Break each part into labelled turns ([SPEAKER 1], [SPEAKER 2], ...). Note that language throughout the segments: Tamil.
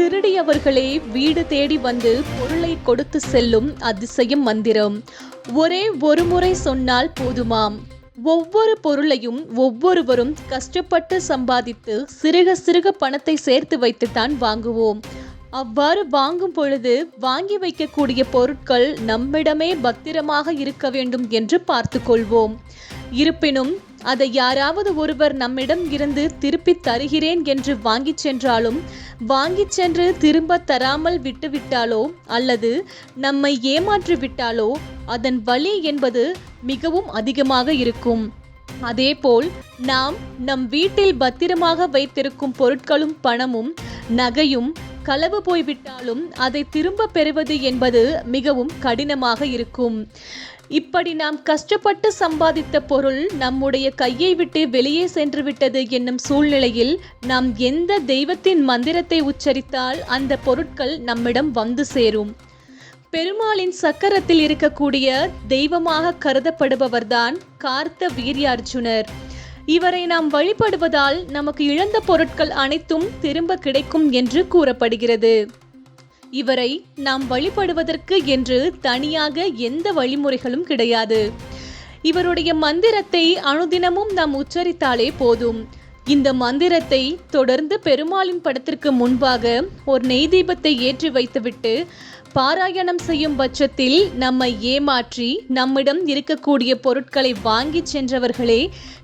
[SPEAKER 1] திருடியவர்களே வீடு தேடி வந்து பொருளை கொடுத்து செல்லும் அதிசயம் மந்திரம். ஒரே ஒரு முறை சொன்னால் போதுமாம். ஒவ்வொரு பொருளையும் ஒவ்வொருவரும் கஷ்டப்பட்டு சம்பாதித்து சிறுக சிறுக பணத்தை சேர்த்து வைத்துத்தான் வாங்குவோம். அவ்வாறு வாங்கும் பொழுது வாங்கி வைக்கக்கூடிய பொருட்கள் நம்மிடமே பத்திரமாக இருக்க வேண்டும் என்று பார்த்து கொள்வோம். இருப்பினும் அதை யாராவது ஒருவர் நம்மிடம் இருந்து திருப்பி தருகிறேன் என்று வாங்கிச் சென்றாலும், வாங்கிச் சென்று திரும்ப தராமல் விட்டுவிட்டாலோ அல்லது நம்மை ஏமாற்றி விட்டாலோ அதன் வலி என்பது மிகவும் அதிகமாக இருக்கும். அதேபோல் நாம் நம் வீட்டில் பத்திரமாக வைத்திருக்கும் பொருட்களும் பணமும் நகையும் களவு போய்விட்டாலும் அதை திரும்ப பெறுவது என்பது மிகவும் கடினமாக இருக்கும். இப்படி நாம் கஷ்டப்பட்டு சம்பாதித்த பொருள் நம்முடைய கையை விட்டு வெளியே சென்று விட்டது என்னும் சூழ்நிலையில் நாம் எந்த தெய்வத்தின் மந்திரத்தை உச்சரித்தால் அந்த பொருட்கள் நம்மிடம் வந்து சேரும்? பெருமாளின் சக்கரத்தில் இருக்கக்கூடிய தெய்வமாக கருதப்படுபவர்தான் கார்த்த வீர்யார்ஜுனர். இவரை நாம் வழிபடுவதால் நமக்கு இழந்த பொருட்கள் அனைத்தும் திரும்ப கிடைக்கும் என்று கூறப்படுகிறது. இவரை நாம் வழிபடுவதற்கு என்று தனியாக எந்த வழிமுறைகளும் கிடையாது. இவருடைய மந்திரத்தை அனுதினமும் நாம் உச்சரித்தாலே போதும். இந்த மந்திரத்தை தொடர்ந்து பெருமாளின் படத்திற்கு முன்பாக ஒரு நெய் தீபத்தை ஏற்றி வைத்துவிட்டு பாராயணம் செய்யும் பட்சத்தில் நம்மை ஏமாற்றி நம்மிடம் இருக்கக்கூடிய பொருட்களை வாங்கி சென்றவர்களே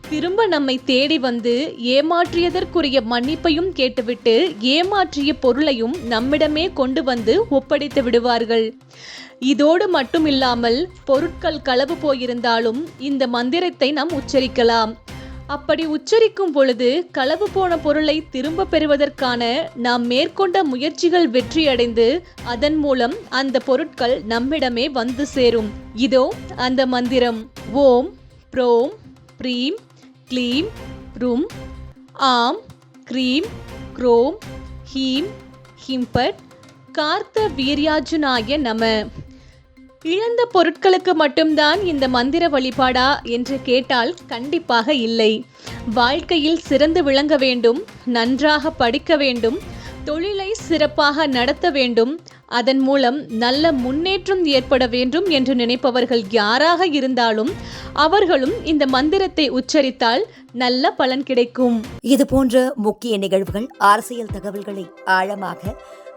[SPEAKER 1] திரும்ப நம்மை தேடி வந்து ஏமாற்றியதற்குரிய மன்னிப்பையும் கேட்டுவிட்டு ஏமாற்றிய பொருளையும் நம்மிடமே கொண்டு வந்து ஒப்படைத்து விடுவார்கள். இதோடு மட்டும் இல்லாமல் பொருட்கள் களவு போயிருந்தாலும் இந்த மந்திரத்தை நாம் உச்சரிக்கலாம். அப்படி உச்சரிக்கும் பொழுது களவு போன பொருளை திரும்ப பெறுவதற்கான நாம் மேற்கொண்ட முயற்சிகள் வெற்றியடைந்து அதன் மூலம் அந்த பொருட்கள் நம்மிடமே வந்து சேரும். இதோ அந்த மந்திரம். ஓம் ப்ரோம் ப்ரீம் க்ளீம் ரும் ஆம் க்ரீம் க்ரோம் ஹீம் ஹிம்பட் கார்த்த வீர்யார்ஜுனாய நம. இழந்த பொருட்களுக்கு மட்டும்தான் இந்த மந்திர வழிபாடா என்று கேட்டால் கண்டிப்பாக இல்லை. வாழ்க்கையில் சிறந்து விளங்க வேண்டும், நன்றாக படிக்க வேண்டும், தொழிலை சிறப்பாக நடத்த வேண்டும், அதன் மூலம் நல்ல முன்னேற்றம் ஏற்பட வேண்டும் என்று நினைப்பவர்கள் யாராக இருந்தாலும் அவர்களும் இந்த மந்திரத்தை உச்சரித்தால் நல்ல பலன் கிடைக்கும்.
[SPEAKER 2] இது போன்ற முக்கிய நிகழ்வுகள், அரசியல் தகவல்களை ஆழமாக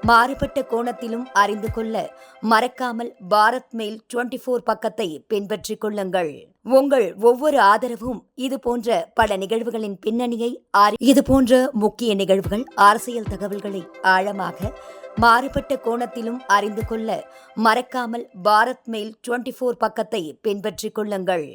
[SPEAKER 2] மாறுபட்ட கோணத்திலும் அறிந்து கொள்ள மறக்காமல் பாரத் மெயில் 24 பக்கத்தை பின்பற்றிக் கொள்ளுங்கள். உங்கள் ஒவ்வொரு ஆதரவும் இது போன்ற பல நிகழ்வுகளின் பின்னணியை இது போன்ற முக்கிய நிகழ்வுகள், அரசியல் தகவல்களை ஆழமாக மாறுபட்ட கோணத்திலும் அறிந்து கொள்ள மறக்காமல் பாரத் மெயில் 24 பக்கத்தை பின்பற்றிக் கொள்ளுங்கள்.